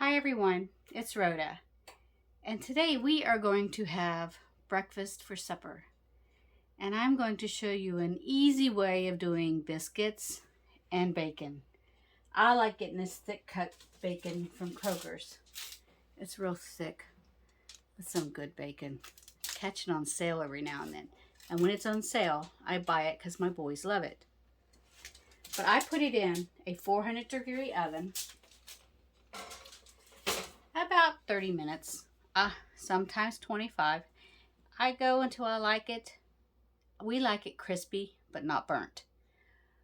Hi everyone, it's Rhoda, and today we are going to have breakfast for supper. And I'm going to show you an easy way of doing biscuits and bacon. I like getting this thick cut bacon from Kroger's. It's real thick with some good bacon. Catch it on sale every now and then. And when it's on sale, I buy it because my boys love it. But I put it in a 400-degree oven about 30 minutes, sometimes 25. I go until I like it. We like it crispy, but not burnt.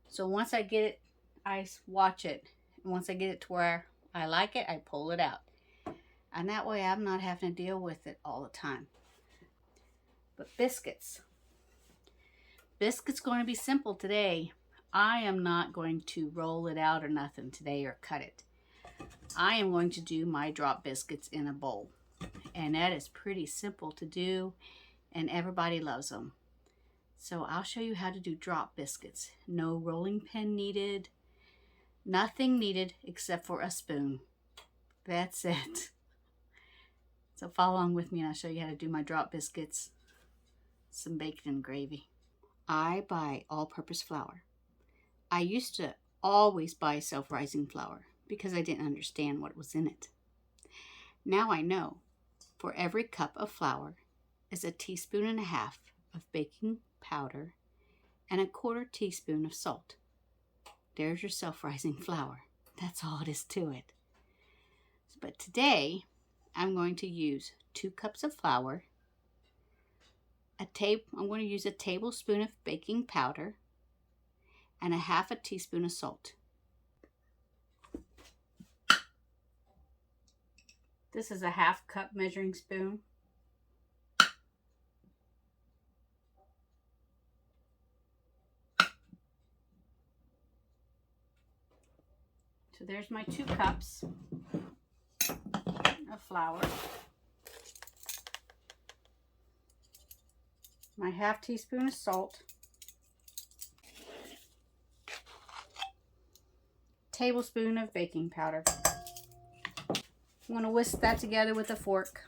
So once I get it, I watch it. And once I get it to where I like it, I pull it out. And that way I'm not having to deal with it all the time. But biscuits. Biscuits going to be simple today. I am not going to roll it out or nothing today or cut it. I am going to do my drop biscuits in a bowl. And that is pretty simple to do, and everybody loves them. So I'll show you how to do drop biscuits. No rolling pin needed. Nothing needed except for a spoon. That's it. So follow along with me and I'll show you how to do my drop biscuits. Some bacon and gravy. I buy all-purpose flour. I used to always buy self-rising flour because I didn't understand what was in it. Now I know. For every cup of flour is a teaspoon and a half of baking powder and a 1/4 teaspoon of salt. There's your self-rising flour. That's all it is to it. But today I'm going to use 2 cups of flour, I'm going to use a tablespoon of baking powder and a 1/2 teaspoon of salt. This is a 1/2 cup measuring spoon. So there's my 2 cups of flour. My 1/2 teaspoon of salt. Tablespoon of baking powder. I'm going to whisk that together with a fork.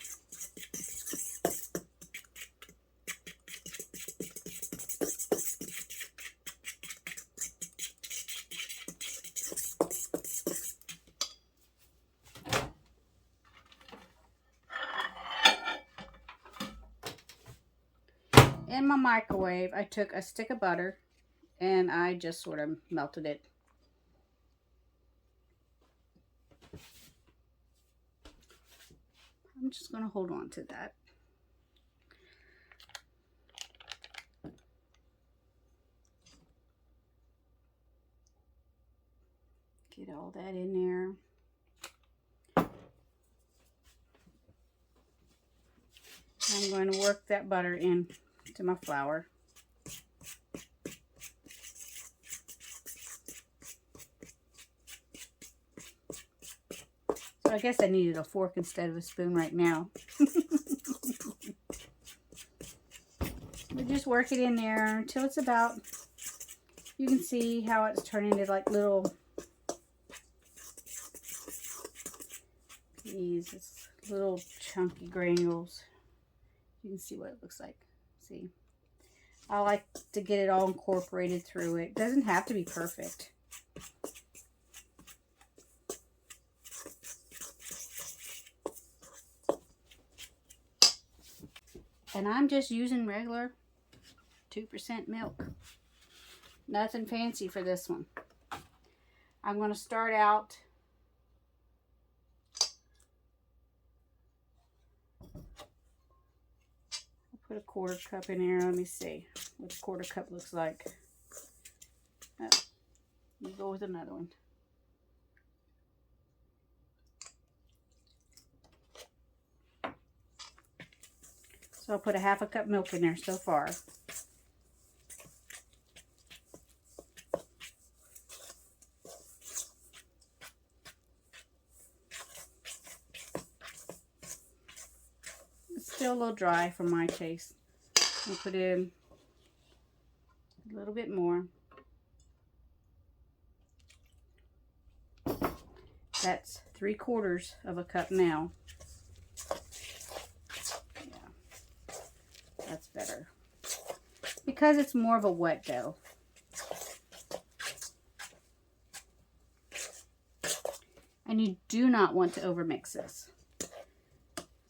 In my microwave, I took a stick of butter and I just sort of melted it. I'm just going to hold on to that. Get all that in there. I'm going to work that butter in to my flour. So I guess I needed a fork instead of a spoon right now. But just work it in there until it's about, you can see how it's turning into like little, these little chunky granules. You can see what it looks like. See, I like to get it all incorporated through it. It doesn't have to be perfect. And I'm just using regular 2% milk. Nothing fancy for this one. I'm going to start out put a 1/4 cup in there. Let me see what a 1/4 cup looks like. Oh, we'll go with another one. So I'll put a 1/2 cup milk in there so far. It's still a little dry for my taste. I'll put in a little bit more. That's 3/4 of a cup now. Yeah, that's better. Because it's more of a wet dough. And you do not want to overmix this.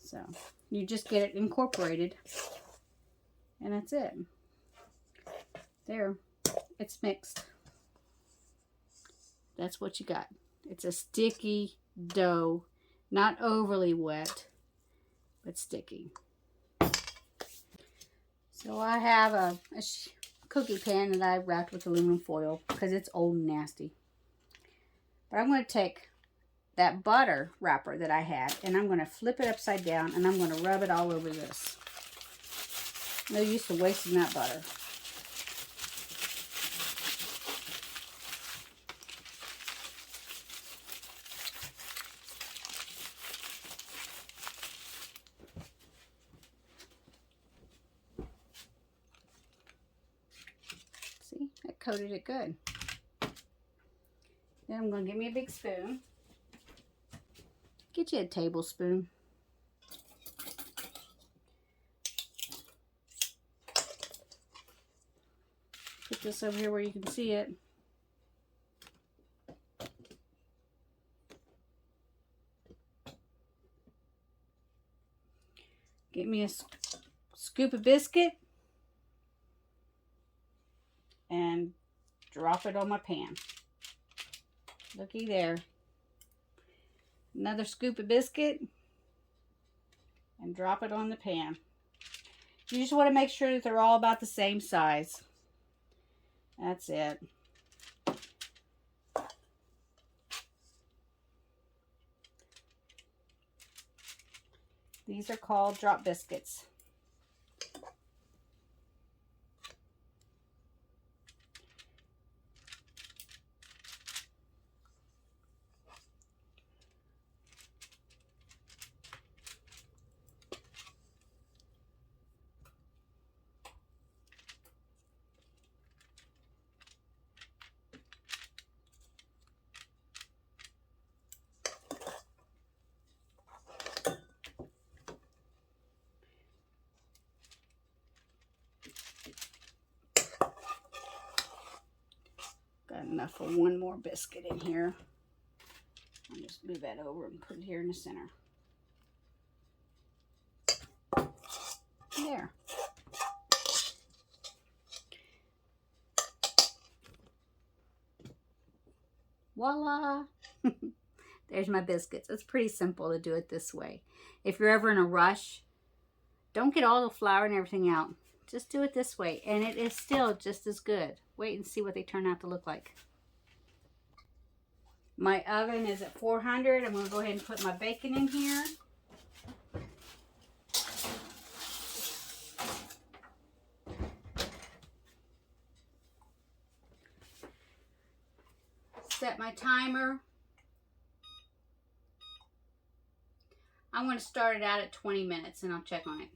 So you just get it incorporated. And that's it. There. It's mixed. That's what you got. It's a sticky dough. Not overly wet, but sticky. So I have a cookie pan that I wrapped with aluminum foil because it's old and nasty. But I'm going to take that butter wrapper that I had and I'm going to flip it upside down and I'm going to rub it all over this. No use to wasting that butter. See, I coated it good. Then I'm going to give me a big spoon. Get you a tablespoon. Put this over here where you can see it. Get me a scoop of biscuit and drop it on my pan. Looky there. Another scoop of biscuit and drop it on the pan. You just want to make sure that they're all about the same size. That's it. These are called drop biscuits. Got enough for one more biscuit in here. I'll just move that over and put it here in the center. There. Voila! There's my biscuits. It's pretty simple to do it this way. If you're ever in a rush, don't get all the flour and everything out. Just do it this way, and it is still just as good. Wait and see what they turn out to look like. My oven is at 400. I'm going to go ahead and put my bacon in here. Set my timer. I'm going to start it out at 20 minutes and I'll check on it.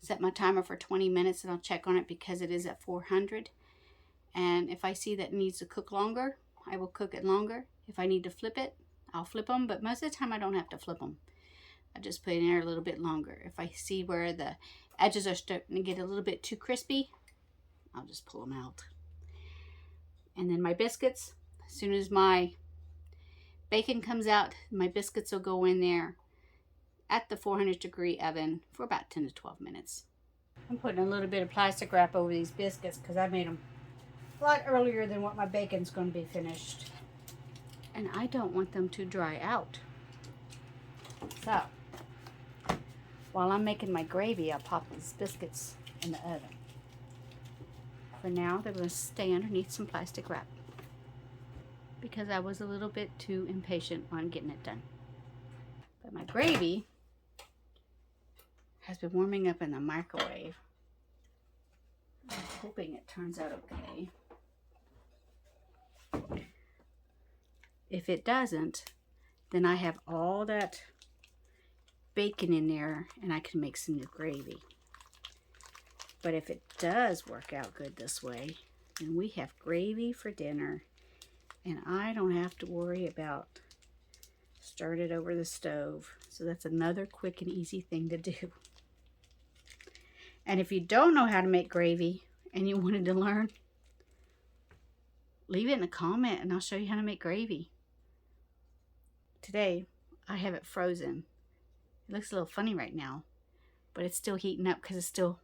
Set my timer for 20 minutes and I'll check on it because it is at 400. And if I see that it needs to cook longer, I will cook it longer. If I need to flip it, I'll flip them. But most of the time I don't have to flip them. I just put it in there a little bit longer. If I see where the edges are starting to get a little bit too crispy, I'll just pull them out. And then my biscuits, as soon as my bacon comes out, my biscuits will go in there at the 400-degree oven for about 10 to 12 minutes. I'm putting a little bit of plastic wrap over these biscuits because I made them a lot earlier than what my bacon's going to be finished. And I don't want them to dry out. So, while I'm making my gravy, I'll pop these biscuits in the oven. For now, they're going to stay underneath some plastic wrap because I was a little bit too impatient on getting it done. But my gravy has been warming up in the microwave. I'm hoping it turns out okay. If it doesn't, then I have all that bacon in there and I can make some new gravy. But if it does work out good this way, then we have gravy for dinner and I don't have to worry about stirred it over the stove. So that's another quick and easy thing to do. And if you don't know how to make gravy and you wanted to learn, leave it in a comment and I'll show you how to make gravy. Today, I have it frozen. It looks a little funny right now, but it's still heating up because it's still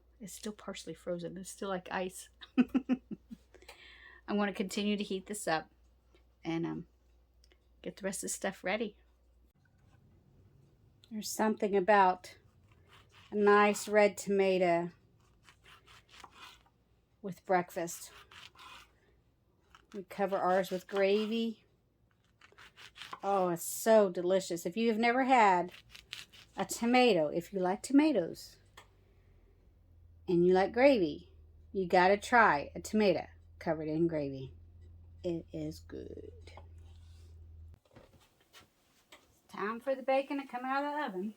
partially frozen. It's still like ice. I want to continue to heat this up and get the rest of the stuff ready. There's something about a nice red tomato with breakfast. We cover ours with gravy. Oh, it's so delicious. If you have never had a tomato, if you like tomatoes and you like gravy, you gotta try a tomato covered in gravy. It is good. Time for the bacon to come out of the oven.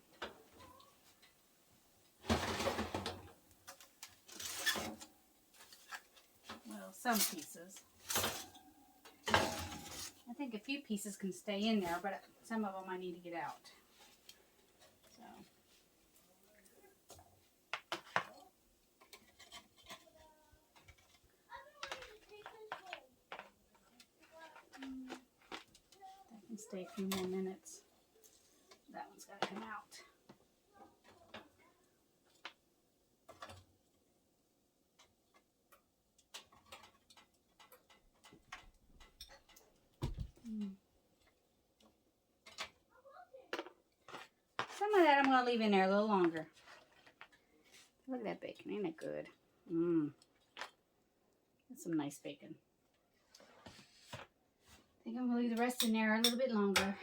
Well, some pieces. I think a few pieces can stay in there, but some of them I need to get out. So. That can stay a few more minutes. That one's got to come out. Some of that I'm going to leave in there a little longer. Look at that bacon. Ain't it good? That's some nice bacon. I think I'm going to leave the rest in there a little bit longer.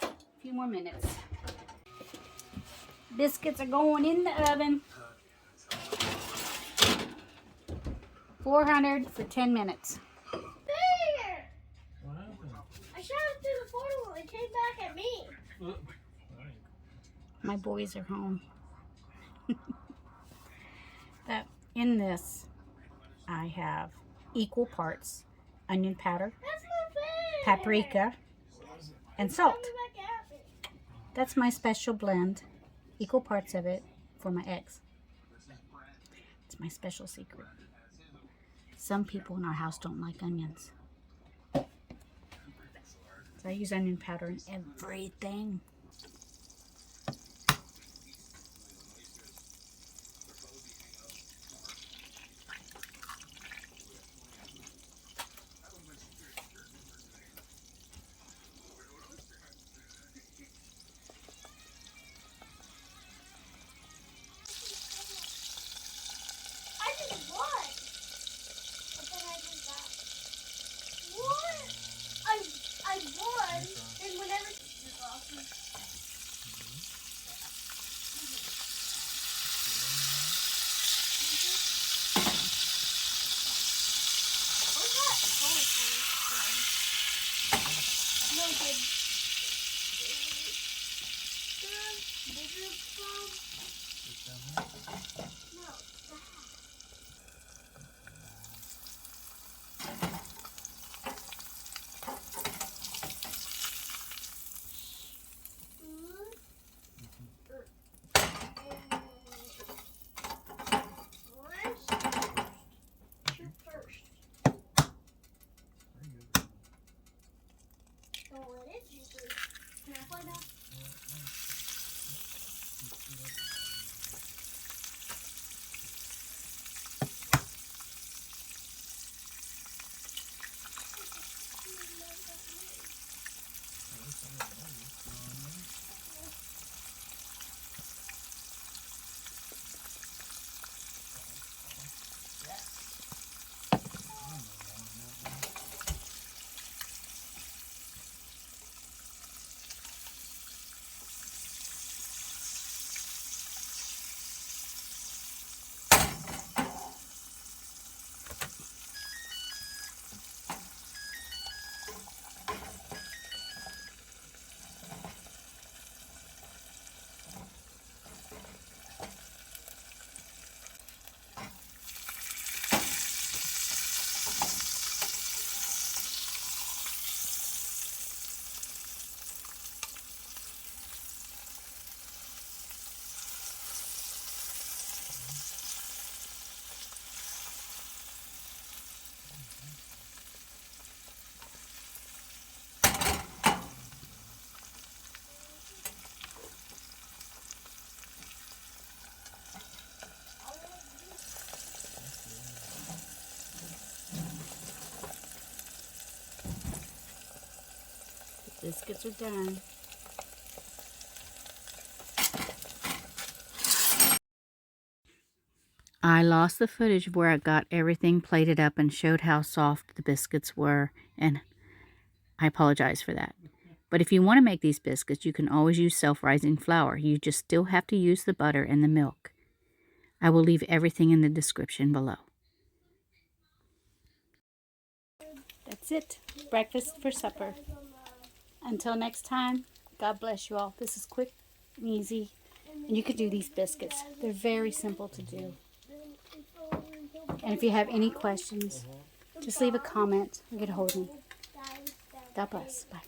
A few more minutes. Biscuits are going in the oven. 400 for 10 minutes. There! What happened? I shot it through the portal and it came back at me. My boys are home. That in this, I have equal parts onion powder, That's my favorite. paprika, and salt. That's my special blend. Equal parts of it for my eggs. It's my special secret. Some people in our house don't like onions. So I use onion powder in everything. Biscuits are done. I lost the footage of where I got everything plated up and showed how soft the biscuits were, and I apologize for that. But if you want to make these biscuits, you can always use self-rising flour. You just still have to use the butter and the milk. I will leave everything in the description below. That's it. Breakfast for supper. Until next time, God bless you all. This is quick and easy, and you can do these biscuits. They're very simple to do. And if you have any questions, just leave a comment and get a hold of me. God bless. Bye.